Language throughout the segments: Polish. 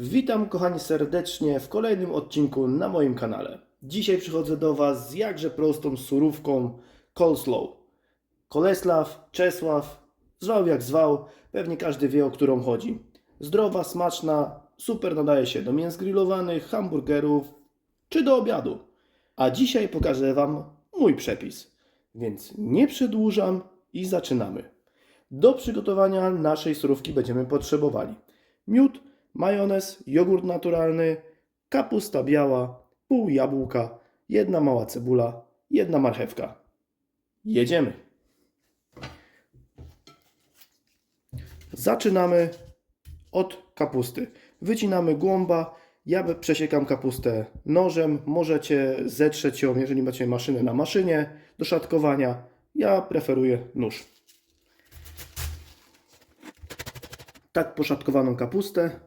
Witam kochani serdecznie w kolejnym odcinku na moim kanale. Dzisiaj przychodzę do Was z jakże prostą surówką coleslaw. Kolesław, Czesław, zwał jak zwał, pewnie każdy wie, o którą chodzi. Zdrowa, smaczna, super nadaje się do mięs grillowanych, hamburgerów czy do obiadu. A dzisiaj pokażę Wam mój przepis. Więc nie przedłużam i zaczynamy. Do przygotowania naszej surówki będziemy potrzebowali miód, majonez, jogurt naturalny, kapusta biała, pół jabłka, jedna mała cebula, jedna marchewka. Jedziemy! Zaczynamy od kapusty. Wycinamy głąba. Ja przesiekam kapustę nożem. Możecie zetrzeć ją, jeżeli macie maszynę na maszynie do szatkowania. Ja preferuję nóż. Tak poszatkowaną kapustę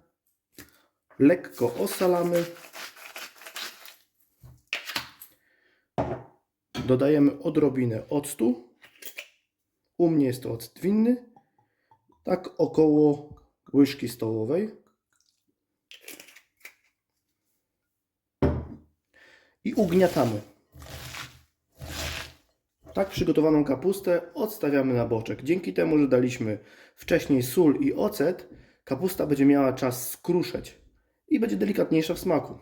lekko osalamy. Dodajemy odrobinę octu. U mnie jest to ocet winny. Tak około łyżki stołowej. I ugniatamy. Tak przygotowaną kapustę odstawiamy na boczek. Dzięki temu, że daliśmy wcześniej sól i ocet, kapusta będzie miała czas skruszeć i będzie delikatniejsza w smaku.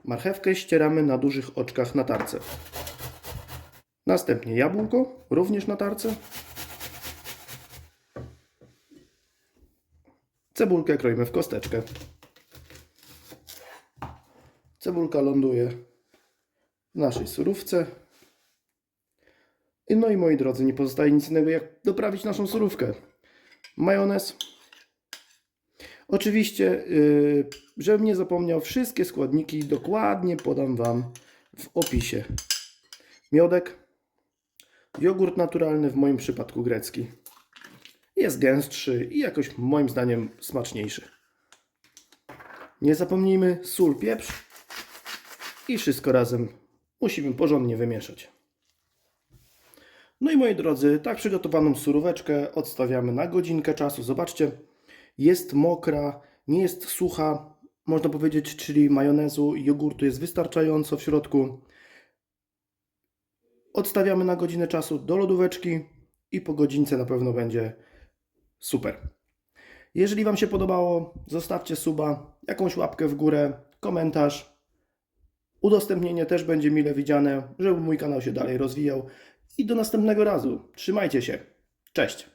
Marchewkę ścieramy na dużych oczkach na tarce. Następnie jabłko, również na tarce. Cebulkę kroimy w kosteczkę. Cebulka ląduje w naszej surówce. No i moi drodzy, nie pozostaje nic innego jak doprawić naszą surówkę. Majonez. Oczywiście, żebym nie zapomniał, wszystkie składniki dokładnie podam Wam w opisie. Miodek, jogurt naturalny, w moim przypadku grecki. Jest gęstszy i jakoś moim zdaniem smaczniejszy. Nie zapomnijmy sól, pieprz i wszystko razem musimy porządnie wymieszać. No i moi drodzy, tak przygotowaną suróweczkę odstawiamy na godzinkę czasu. Zobaczcie, jest mokra, nie jest sucha, można powiedzieć, czyli majonezu i jogurtu jest wystarczająco w środku. Odstawiamy na godzinę czasu do lodóweczki i po godzince na pewno będzie super. Jeżeli Wam się podobało, zostawcie suba, jakąś łapkę w górę, komentarz. Udostępnienie też będzie mile widziane, żeby mój kanał się dalej rozwijał. I do następnego razu. Trzymajcie się. Cześć.